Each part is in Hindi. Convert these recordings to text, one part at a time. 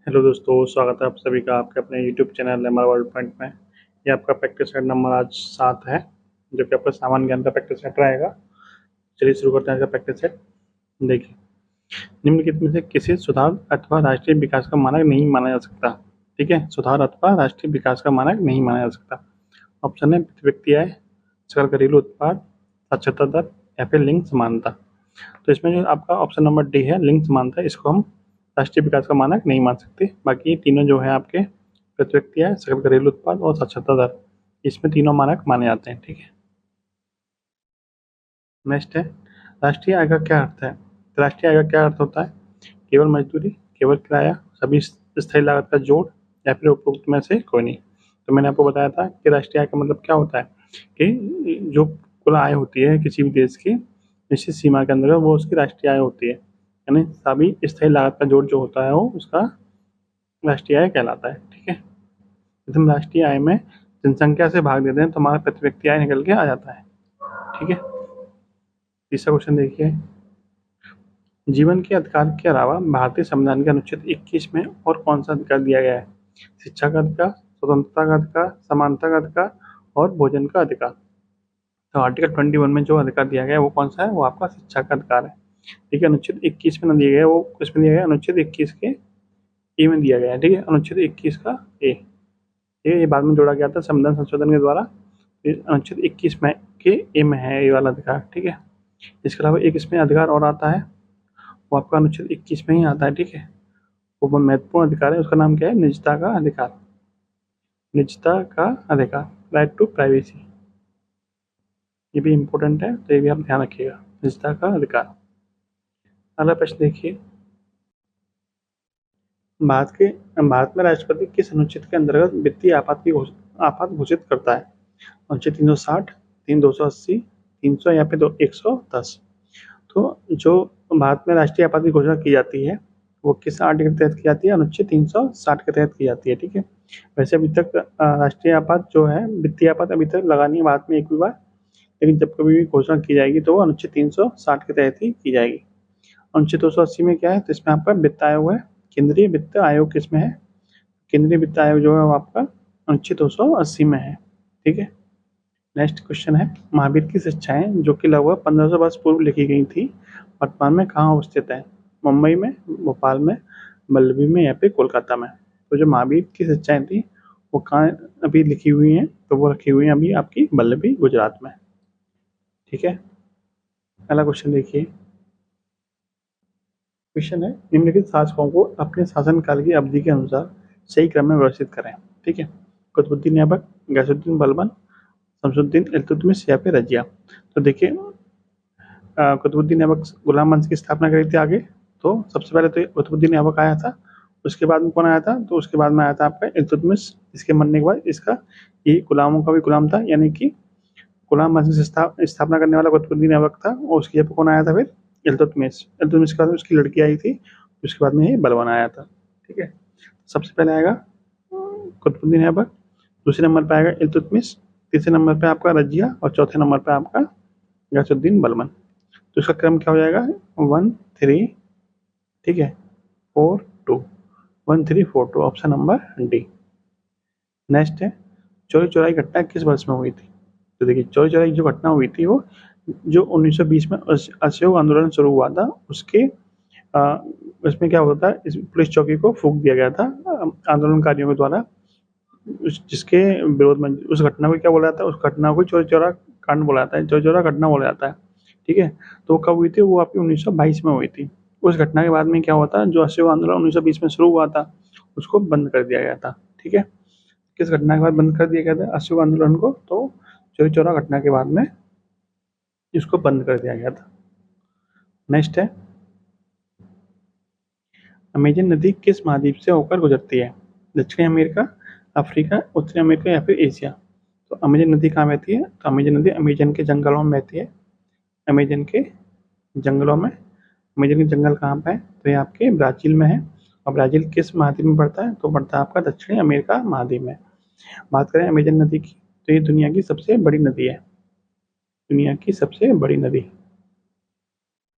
हेलो दोस्तों, स्वागत है आप सभी का आपके अपने YouTube channel MR world point में। ये आपका प्रैक्टिस सेट नंबर आज 7 है, जो कि आपका सामान्य ज्ञान का प्रैक्टिस सेट रहेगा। चलिए शुरू करते हैं इसका प्रैक्टिस सेट। देखिए, निम्नलिखित में से किसी सुधार अथवा राष्ट्रीय विकास का मानक नहीं माना जा सकता। ठीक है, सुधार अथवा राष्ट्रीय विकास का मानक नहीं माना जा सकता। ऑप्शन है व्यक्ति आय, सकल घरेलू उत्पाद, साक्षरता दर या फिर लिंग समानता। तो इसमें जो आपका ऑप्शन नंबर डी है, लिंग समानता, इसको हम राष्ट्रीय विकास का मानक नहीं मान सकते। बाकी ये तीनों जो है आपके प्रति व्यक्ति आय, सकल घरेलू उत्पाद और साक्षरता दर, इसमें तीनों मानक माने जाते हैं। ठीक है, नेक्स्ट है राष्ट्रीय आय का क्या अर्थ है। तो राष्ट्रीय आय का क्या अर्थ होता है? केवल मजदूरी, केवल किराया, सभी स्थायी लागत का जोड़ या फिर उपरोक्त में से कोई नहीं। तो मैंने आपको बताया था कि राष्ट्रीय आय का मतलब क्या होता है कि जो कुल आय होती है किसी भी देश की निश्चित सीमा के अंदर, वो उसकी राष्ट्रीय आय होती है। यानी सभी स्थायी लागत का जोड़ जो होता है वो उसका राष्ट्रीय आय कहलाता है। ठीक है, यदि हम राष्ट्रीय आय में जनसंख्या से भाग देते हैं तो हमारा प्रति व्यक्ति आय निकल के आ जाता है। ठीक है, तीसरा क्वेश्चन देखिए, जीवन के अधिकार के अलावा भारतीय संविधान के अनुच्छेद 21 में और कौन सा अधिकार दिया गया है? शिक्षा का अधिकार, स्वतंत्रता का अधिकार, समानता का अधिकार और भोजन का अधिकार। तो आर्टिकल 21 में जो अधिकार दिया गया है वो कौन सा है? वो आपका शिक्षा का अधिकार है। ठीक है, अनुच्छेद 21 में न दिया गया, वो किसमें दिया गया? अनुच्छेद 21 के ए में दिया गया है। ठीक है, अनुच्छेद 21 का ए, ये बाद में जोड़ा गया था संविधान संशोधन के द्वारा। अनुच्छेद 21 में के ए में है ये वाला अधिकार। ठीक है, इसके अलावा एक इसमें अधिकार और आता है, वो आपका अनुच्छेद 21 में ही आता है। ठीक है, वो महत्वपूर्ण अधिकार है, उसका नाम क्या है? निजता का अधिकार। निजता का अधिकार, राइट टू प्राइवेसी, ये भी इम्पोर्टेंट है, तो ये भी आप ध्यान रखिएगा, निजता का अधिकार। अगला प्रश्न देखिए, भारत में राष्ट्रपति किस अनुच्छेद के अंतर्गत वित्तीय आपात घोषित करता है? अनुच्छेद 360, 280, 300 या फिर 110। तो जो भारत में राष्ट्रीय आपात की घोषणा की जाती है वो किस आर्टिकल के तहत की जाती है? अनुच्छेद 360 के तहत की जाती है। ठीक है, वैसे अभी तक राष्ट्रीय आपात जो है, वित्तीय आपात अभी तक लगा नहीं है भारत में एक भी बार, लेकिन जब कभी भी घोषणा की जाएगी तो वो अनुच्छेद 360 के तहत ही की जाएगी। अनुच्छेद 280 में क्या है? तो इसमें आपका वित्त आयोग है, केंद्रीय वित्त आयोग किसमें है? केंद्रीय वित्त आयोग जो है वो आपका अनुच्छेद 280 में है। ठीक है, नेक्स्ट क्वेश्चन है, महावीर की शिक्षाएं जो कि लगभग 1500 वर्ष पूर्व लिखी गई थी, वर्तमान में कहाँ अवस्थित है? मुंबई में, भोपाल में, वल्लभी में या फिर कोलकाता में? तो जो महावीर की शिक्षाएं थी वो कहाँ अभी लिखी हुई हैं? तो वो रखी हुई हैं अभी आपकी वल्लभी, गुजरात में। ठीक है, अगला क्वेश्चन देखिए, क्वेश्चन है, निम्नलिखित शासकों को अपने शासनकाल की अवधि के अनुसार सही क्रम में व्यवस्थित करें। ठीक है, कुतुबुद्दीन ऐबक, गयासुद्दीन बलबन, शमसुद्दीन इल्तुतमिश या फिर रजिया। तो देखिए, कुतुबुद्दीन ऐबक गुलाम वंश की स्थापना करी थी आगे, तो सबसे पहले तो कुतुबुद्दीन ऐबक आया था। उसके बाद में कौन आया था? तो उसके बाद में आया था आपका इल्तुतमिश। इसके मरने के बाद इसका ये गुलामों का भी गुलाम था, यानी कि गुलाम वंश की स्थापना करने वाला कुतुबुद्दीन ऐबक था, और उसकी जगह कौन आया था फिर? इल्तुतमिश। इल्तुतमिश के बाद उसकी लड़की आई थी, उसके बाद में ये बलबन आया था। ठीक है, सबसे पहले आएगा कुतुबुद्दीन ऐबक, दूसरे नंबर पे आएगा इल्तुतमिश, तीसरे नंबर पे आपका रजिया और चौथे नंबर पे आपका गयासुद्दीन बलबन। तो इसका क्रम क्या हो जाएगा? 1 3, ठीक है, 4 2, 1 3 4 2, ऑप्शन नंबर डी। नेक्स्ट है, चौरी चौराई घटना किस वर्ष में हुई थी? तो देखिए, चौरी चौराई जो घटना हुई थी वो जो 1920 में असहयोग आंदोलन शुरू हुआ था, उसके उसमें क्या होता है, इस पुलिस चौकी को फूंक दिया गया था आंदोलनकारियों के द्वारा, जिसके विरोध में। उस घटना को क्या बोला जाता है? उस घटना को चौरी चौरा कांड बोला जाता है, चौरी चौरा घटना बोला जाता है। ठीक है, तो कब हुई थी? वो आपकी 1922 में हुई थी। उस घटना के बाद में क्या हुआ था, जो असहयोग आंदोलन 1920 में शुरू हुआ था उसको बंद कर दिया गया था। ठीक है, किस घटना के बाद बंद कर दिया गया था असहयोग आंदोलन को? तो चौरी चौरा घटना के बाद में इसको बंद कर दिया गया था। नेक्स्ट है, अमेजन नदी किस महाद्वीप से होकर गुजरती है? दक्षिणी अमेरिका, अफ्रीका, उत्तरी अमेरिका या फिर एशिया? तो अमेजन नदी कहाँ बहती है? तो अमेजन नदी अमेजन के जंगलों में बहती है, अमेजन के जंगलों में। अमेजन के जंगल कहाँ पे है? तो ये आपके ब्राज़ील में है। और ब्राज़ील किस महाद्वीप में पड़ता है? तो पड़ता है आपका दक्षिणी अमेरिका महाद्वीप में। बात करें अमेजन नदी की, तो ये दुनिया की सबसे बड़ी नदी है, दुनिया की सबसे बड़ी नदी।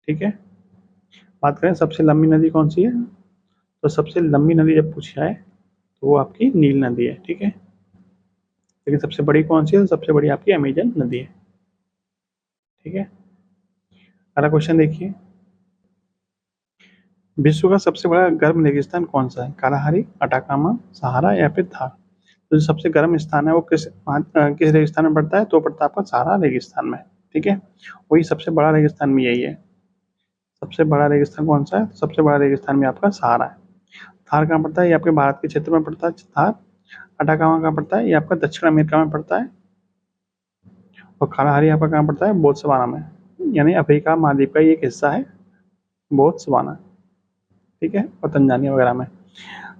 ठीक है, बात करें सबसे लंबी नदी कौन सी है? तो सबसे लंबी नदी जब पूछी जाए तो वो आपकी नील नदी है, ठीक है। लेकिन सबसे बड़ी कौन सी है? सबसे बड़ी आपकी अमेजन नदी है, ठीक है। अगला क्वेश्चन देखिए, विश्व का सबसे बड़ा गर्म रेगिस्तान कौन सा है? कालाहारी, अटाकामा, सहारा या फिर थार? तो जो सबसे गर्म स्थान है वो किस रेगिस्तान में पड़ता है? तो पड़ता है आपका सहारा रेगिस्तान में, ठीक है। वही सबसे बड़ा रेगिस्तान भी यही है। सबसे बड़ा रेगिस्तान कौन सा है? सबसे बड़ा रेगिस्तान भी आपका सहारा है। थार कहाँ पड़ता है? ये आपके भारत के क्षेत्र में पड़ता है थार। अटाकामा कहाँ पड़ता है? ये आपका दक्षिण अमेरिका में पड़ता है। और कालाहारी आपका कहाँ पड़ता है? बोत्सवाना में, यानी अफ्रीका महाद्वीप का ये एक हिस्सा है, बोत्सवाना, ठीक है, और तंजानिया वगैरह में।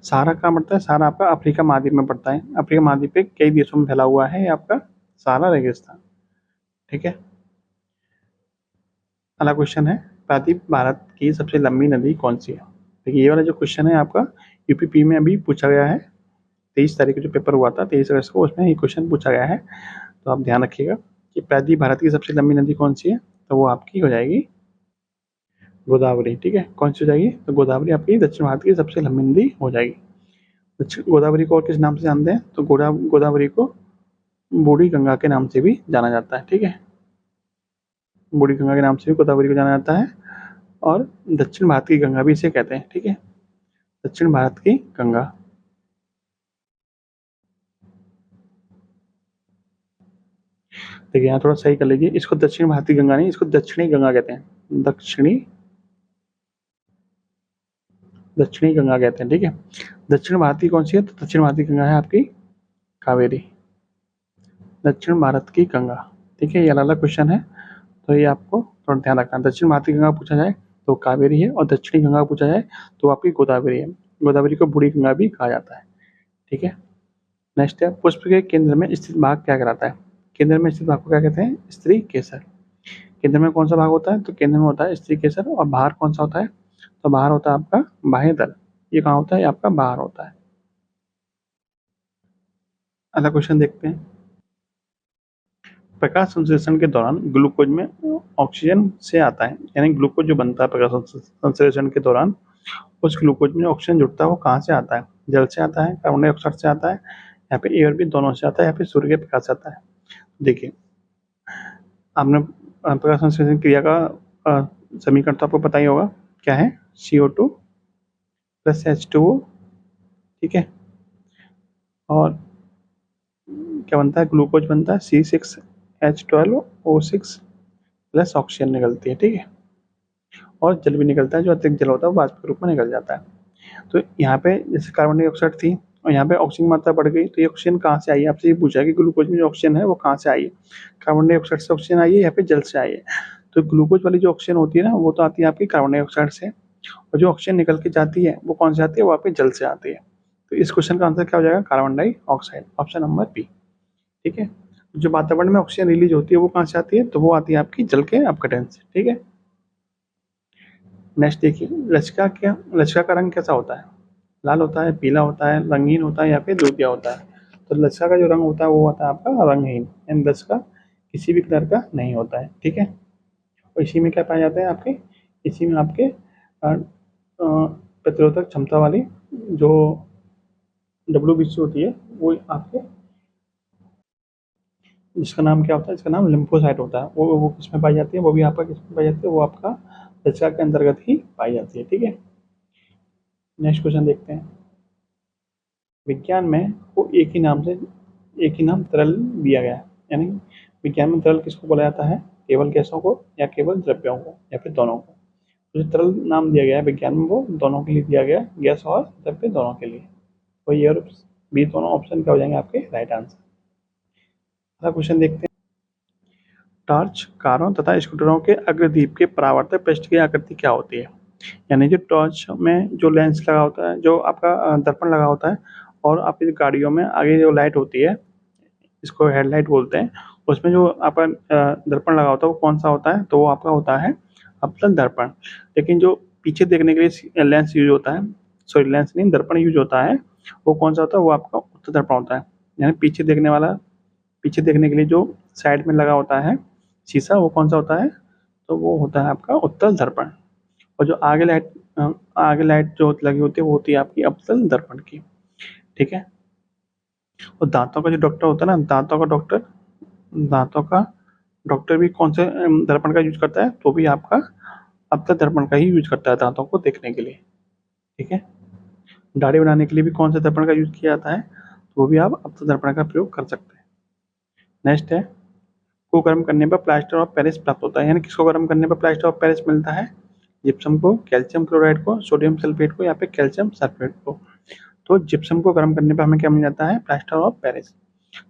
सहारा कहाँ पड़ता है? सहारा आपका अफ्रीका महाद्वीप में पड़ता है। अफ्रीका महाद्वीप पे कई देशों में फैला हुआ है ये आपका सहारा रेगिस्तान, ठीक है। अगला क्वेश्चन है, प्रायद्वीप भारत की सबसे लंबी नदी कौन सी है? देखिए ये वाला जो क्वेश्चन है आपका यूपीपी में अभी पूछा गया है, 23 तारीख को जो पेपर हुआ था 23 अगस्त को, उसमें ये क्वेश्चन पूछा गया है। तो आप ध्यान रखिएगा कि प्रायद्वीप भारत की सबसे लंबी नदी कौन सी है? तो वो आपकी हो जाएगी गोदावरी, ठीक है। कौन सी हो जाएगी? तो गोदावरी आपकी दक्षिण भारत की सबसे लंबी नदी हो जाएगी। दक्षिण गोदावरी को और किस नाम से जानते हैं? तो गोदावरी को बूढ़ी गंगा के नाम से भी जाना जाता है, ठीक है। बूढ़ी गंगा के नाम से भी गोदावरी को जाना जाता है, और दक्षिण भारत की गंगा भी इसे कहते हैं, ठीक है। दक्षिण भारत की गंगा। देखिए यहाँ थोड़ा सही कर लीजिए, इसको दक्षिण भारत की गंगा नहीं, इसको दक्षिणी गंगा कहते हैं। दक्षिणी गंगा कहते हैं, ठीक है। दक्षिण भारत की कौन सी है? तो दक्षिण भारत की गंगा है आपकी कावेरी, दक्षिण भारत की गंगा, ठीक है। ये अलग अलग क्वेश्चन है, तो ये आपको थोड़ा ध्यान रखना। दक्षिण भारत की गंगा पूछा जाए तो कावेरी है, और दक्षिणी गंगा पूछा जाए तो आपकी गोदावरी है। गोदावरी को बूढ़ी गंगा भी कहा जाता है, ठीक है। नेक्स्ट है, पुष्प के केंद्र में स्थित भाग क्या कहलाता है? केंद्र में स्थित भाग को क्या कहते हैं? स्त्री केसर। केंद्र में कौन सा भाग होता है? तो केंद्र में होता है स्त्री केसर। और बाहर कौन सा होता है? तो बाहर होता है आपका बाह्य दल। ये कहाँ होता है? ये आपका बाहर होता है। अगला क्वेश्चन देखते हैं, प्रकाश संश्लेषण के दौरान ग्लूकोज में ऑक्सीजन से आता है, यानी ग्लूकोज जो बनता है प्रकाश संश्लेषण के दौरान, उस ग्लूकोज में ऑक्सीजन जुड़ता है, वो कहाँ से आता है? जल से आता है, कार्बन डाइऑक्साइड से आता है, या फिर एयर भी दोनों से आता है, या फिर सूर्य के प्रकाश से आता है? देखिए आपने प्रकाश संश्लेषण क्रिया का समीकरण तो आपको पता ही होगा, क्या है? CO2 प्लस H2O, ठीक है। और क्या बनता है? ग्लूकोज बनता है C6H12O6 प्लस ऑक्सीजन निकलती है, ठीक है। और जल भी निकलता है, जो अतिरिक्त जल होता है वो वाष्प के रूप में निकल जाता है। तो यहाँ पे जैसे कार्बन डाइऑक्साइड थी और यहाँ पे ऑक्सीजन की मात्रा बढ़ गई, तो ये ऑक्सीजन कहाँ से आई है? आपसे ये पूछा है कि ग्लूकोज में जो ऑक्सीजन है वो कहाँ से आई है? कार्बन डाइऑक्साइड से ऑक्सीजन आई है या फिर जल से आई है? तो ग्लूकोज वाली जो ऑक्सीजन होती है ना, वो तो आती है आपकी कार्बन डाइऑक्साइड से, और जो ऑक्सीजन निकल के जाती है वो कौन से आती है? वो आपके जल से आती है। तो इस क्वेश्चन का आंसर क्या हो जाएगा? Carbon dioxide, option number B, ठीक है। जो वातावरण में ऑक्सीजन रिलीज होती है वो कहाँ से आती है? तो वो आती है आपकी जल के अपघटन से, ठीक है। नेक्स्ट देखिए, लचका का रंग कैसा होता है? लाल होता है, पीला होता है, रंगीन होता है, या फिर दूधिया होता है? तो लचका का जो रंग होता है वो होता है आपका रंगहीन, यानी लचका किसी भी कलर का नहीं होता है, ठीक है। और इसी में क्या पाए जाते हैं आपके? इसी में आपके प्रतिरोधक क्षमता वाली जो WBC होती है, वो आपके, जिसका नाम क्या होता है? इसका नाम लिम्फोसाइट होता है। वो किसमें पाई जाती है? वो भी आपका किसमें पाई जाती है? वो आपका लचका के अंतर्गत ही पाई जाती है, ठीक है। नेक्स्ट क्वेश्चन देखते हैं, विज्ञान में को एक ही नाम तरल दिया गया है, यानी विज्ञान में तरल किसको बोला जाता है? केवल गैसों को, या केवल द्रव्यों को, या फिर दोनों को? तो जो तरल नाम दिया गया है विज्ञान में वो दोनों के लिए दिया गया है, गैस और द्रव्य दोनों के लिए। तो ये और बी दोनों ऑप्शन क्या हो जाएंगे आपके? Right answer. अगला क्वेश्चन देखते हैं, टॉर्च कारों तथा स्कूटरों के अग्रदीप के परावर्तक पृष्ठ की आकृति क्या होती है? यानी जो टॉर्च में जो लेंस लगा होता है, जो आपका दर्पण लगा होता है, और आपकी गाड़ियों में आगे जो लाइट होती है, इसको हेडलाइट बोलते हैं, उसमें जो आपका दर्पण लगा होता है वो कौन सा होता है? तो वो आपका होता है अवतल दर्पण। लेकिन जो पीछे देखने के लिए लेंस यूज होता है, सॉरी लेंस नहीं, दर्पण यूज होता है, वो कौन सा होता है? वो आपका उत्तल दर्पण होता है। यानी पीछे देखने के लिए जो साइड में लगा होता है शीशा, वो कौन सा होता है? तो वो होता है आपका उत्तल दर्पण। और जो आगे लाइट आगे लाइट जो लगी होती है वो होती है आपकी अवतल दर्पण की, ठीक है। और दांतों का जो डॉक्टर होता है ना, दांतों का डॉक्टर भी कौन से दर्पण का यूज करता है, तो भी आपका अवतल दर्पण का ही यूज करता है दांतों को देखने के लिए, ठीक है। दाढ़ी बनाने के लिए भी कौन से दर्पण का यूज किया जाता है, तो वो भी आप अवतल दर्पण का प्रयोग कर सकते हैं। नेक्स्ट है, को गर्म करने पर प्लास्टर ऑफ पेरिस प्राप्त होता है, यानी किसको गर्म करने पर प्लास्टर ऑफ पेरिस मिलता है, जिप्सम को, कैल्शियम क्लोराइड को, सोडियम सल्फेट को, या फिर कैल्शियम सल्फेट को। तो जिप्सम को गर्म करने पर हमें क्या मिल जाता है, प्लास्टर ऑफ पेरिस।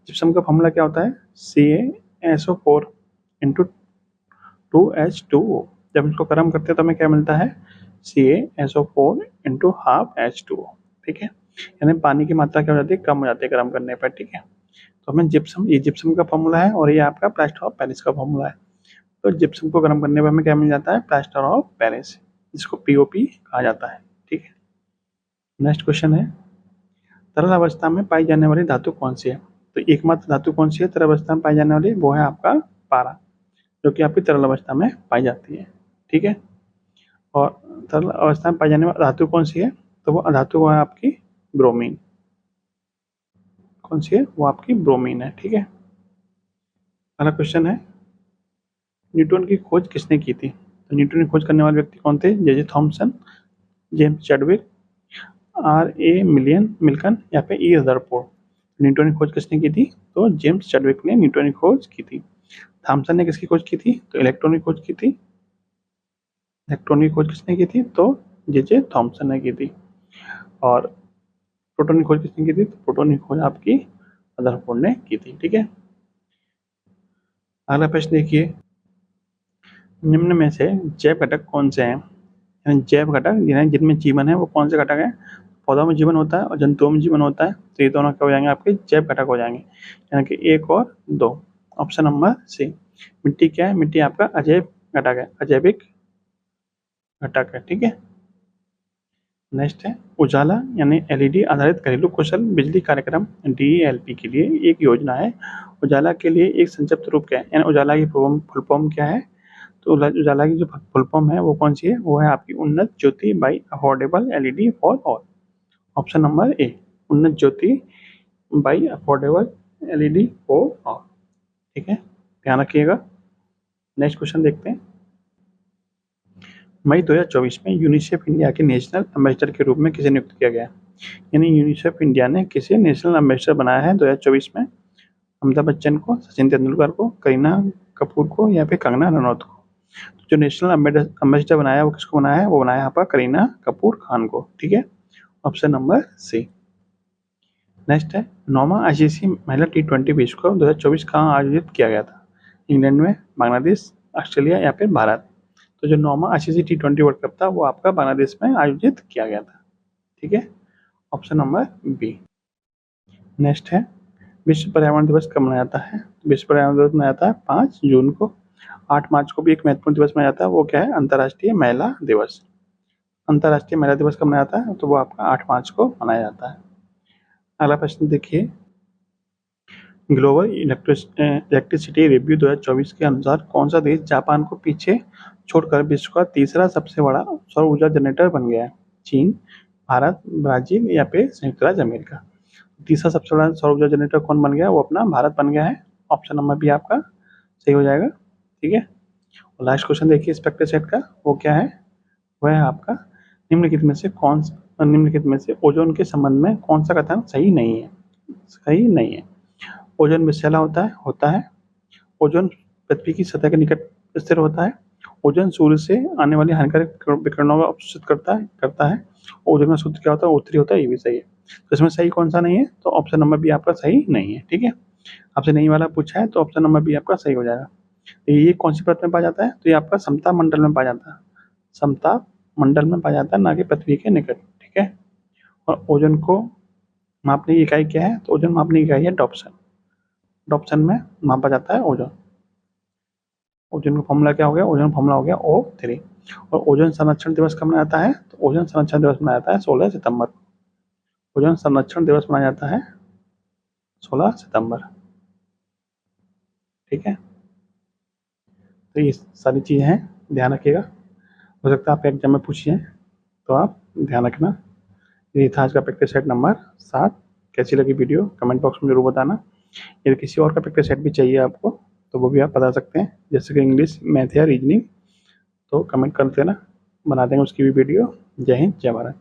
जिप्सम का फॉर्मूला क्या होता है, CaSO4 इंटू 2H2O। जब इसको गर्म करते हैं तो हमें क्या मिलता है, CaSO4 इंटू हाफ H2O, ठीक है। यानी पानी की मात्रा क्या हो जाती है, कम हो जाती है गर्म करने पर, ठीक है। तो हमें जिप्सम, ये जिप्सम का फॉर्मूला है और ये आपका प्लास्टर ऑफ पेरिस का फॉर्मूला है। तो जिप्सम को गर्म करने पर हमें क्या मिल जाता है, प्लास्टर ऑफ पेरिस, जिसको POP कहा जाता है, ठीक है। नेक्स्ट क्वेश्चन है, तरल अवस्था में पाई जाने वाली धातु कौन सी है। तो एकमात्र धातु कौन सी है तरल अवस्था में पाई जाने वाली, वो है आपका पारा, जो कि आपकी तरल अवस्था में पाई जाती है, ठीक है। और तरल अवस्था में पाई जाने वाली धातु कौन सी है, तो वो धातु वो है आपकी ब्रोमीन। कौन सी है, वो आपकी ब्रोमीन है, ठीक है। अगला क्वेश्चन है, न्यूटन की खोज किसने की थी। तो न्यूटन की खोज करने वाले व्यक्ति कौन थे, J.J. Thompson, James Chadwick, R.A. मिल्कन, या फिर रदरफोर्ड। न्यूटन की खोज किसने की थी, तो जेम्स चैडविक ने न्यूटन की खोज की थी। थॉमसन ने किसकी खोज की थी, तो इलेक्ट्रॉन की खोज की थी। इलेक्ट्रॉन की खोज किसने की थी, तो J.J. थॉमसन ने की थी। और प्रोटॉन की खोज किसने की थी, तो प्रोटॉन की खोज आपकी रदरफोर्ड ने की थी, ठीक है। अगला प्रश्न देखिए, निम्न में से जैव घटक कौन से हैं, यानी जैव घटक जिनमें जीवन है वो कौन से घटक हैं। पौधों में जीवन होता है और जंतुओं में जीवन होता है, तो ये दोनों क्या हो जाएंगे, आपके जैव घटक हो जाएंगे, यानी कि 1 और 2। Option number C। मिट्टी क्या है, मिट्टी आपका अजैव घटक है, अजैविक घटक है, ठीक है। नेक्स्ट है, उजाला यानी LED आधारित घरेलू कुशल बिजली कार्यक्रम DELP के लिए एक योजना है। उजाला के लिए एक संक्षिप्त रूप क्या है, यानी उजाला की फुल फॉर्म क्या है, तो उजाला की जो फुल फॉर्म है वो कौन सी है, वो है आपकी Unnat Jyoti by affordable LED for all. Option number A, Unnat Jyoti by affordable LED for all, ठीक है, ध्यान रखिएगा। नेक्स्ट क्वेश्चन देखते हैं, मई 2024 में यूनिसेफ इंडिया के नेशनल एम्बेसडर के रूप में किसे नियुक्त किया गया, यानी यूनिसेफ इंडिया ने किसे नेशनल एम्बेसडर बनाया है 2024 में, अमिताभ बच्चन को, सचिन तेंदुलकर को, करीना कपूर को, या फिर कंगना रनौत को। तो जो नेशनल एम्बेसडर बनाया है वो किसको बनाया है, वो बनाया है आपका करीना कपूर खान को, ठीक है। Option number C। नेक्स्ट है, 9वां ICC महिला T20 विश्व कप 2024 कहाँ आयोजित किया गया था, इंग्लैंड में, बांग्लादेश, ऑस्ट्रेलिया, या फिर भारत। तो जो 9वां ICC T20 वर्ल्ड कप था वो आपका बांग्लादेश में आयोजित किया गया था, ठीक है। Option number B। नेक्स्ट है, विश्व पर्यावरण दिवस कब मनाया जाता है, विश्व पर्यावरण दिवस मनाया जाता है 5 जून को। 8 मार्च को भी एक महत्वपूर्ण दिवस मनाया जाता है, वो क्या है, अंतर्राष्ट्रीय महिला दिवस। अंतर्राष्ट्रीय महिला दिवस कब मनाया जाता है, तो वो आपका 8 मार्च को मनाया जाता है। अगला प्रश्न देखिए, ग्लोबल इलेक्ट्रिसिटी रिव्यू 2024 के अनुसार कौन सा देश जापान को पीछे छोड़कर विश्व का तीसरा सबसे बड़ा सौर ऊर्जा जनरेटर बन गया है, चीन, भारत, ब्राजील, या फिर संयुक्त राज्य अमेरिका। तीसरा सबसे बड़ा सौर ऊर्जा जनरेटर कौन बन गया, वो अपना भारत बन गया है। ऑप्शन नंबर B आपका सही हो जाएगा, ठीक है। और लास्ट क्वेश्चन देखिए स्पेक्ट्रल सेट का, वो क्या है, वह है आपका, निम्नलिखित में से ओजोन के संबंध में कौन सा कथन सही नहीं है, सही नहीं है। ओजोन विषैला होता है, ओजोन पृथ्वी की सतह के निकट स्थिर होता है, ओजोन सूर्य से आने वाली हानिकारक विकिरणों को अवशोषित करता है। ओजोन का सूत्र क्या होता है, उत्तरी होता है, ये भी सही है। तो इसमें सही कौन सा नहीं है, तो ऑप्शन नंबर B आपका सही नहीं है, ठीक है। आपसे नहीं वाला पूछा है तो ऑप्शन नंबर B आपका सही हो जाएगा। ये कौन सी परत में पाया जाता है, तो ये आपका समता मंडल में पाया जाता है, समता मंडल में पाया जाता है, ना कि पृथ्वी के निकट, ठीक है। और ओजोन को मापने की इकाई क्या है, तो ओजोन मापने की इकाई है डॉप्सन। डॉप्सन में मापा जाता है ओजोन। ओजोन का फॉर्मूला क्या हो गया, ओजोन फॉर्मूला हो गया O3। और ओजोन संरक्षण दिवस कब मनाया जाता है, तो ओजोन संरक्षण दिवस मनाया जाता है 16 सितंबर। ओजोन संरक्षण दिवस मनाया जाता है 16 सितंबर, ठीक है। तो ये सारी चीज़ें हैं, ध्यान रखिएगा, हो सकता है आप एग्जाम में पूछिए। तो आप ध्यान रखना। ये था आज का प्रैक्टिस सेट नंबर 7। कैसी लगी वीडियो कमेंट बॉक्स में जरूर बताना। यदि किसी और का प्रैक्टिस सेट भी चाहिए आपको तो वो भी आप बता सकते हैं, जैसे कि इंग्लिश, मैथ या रीजनिंग, तो कमेंट कर देना, बना देंगे उसकी भी वीडियो। जय हिंद, जय भारत।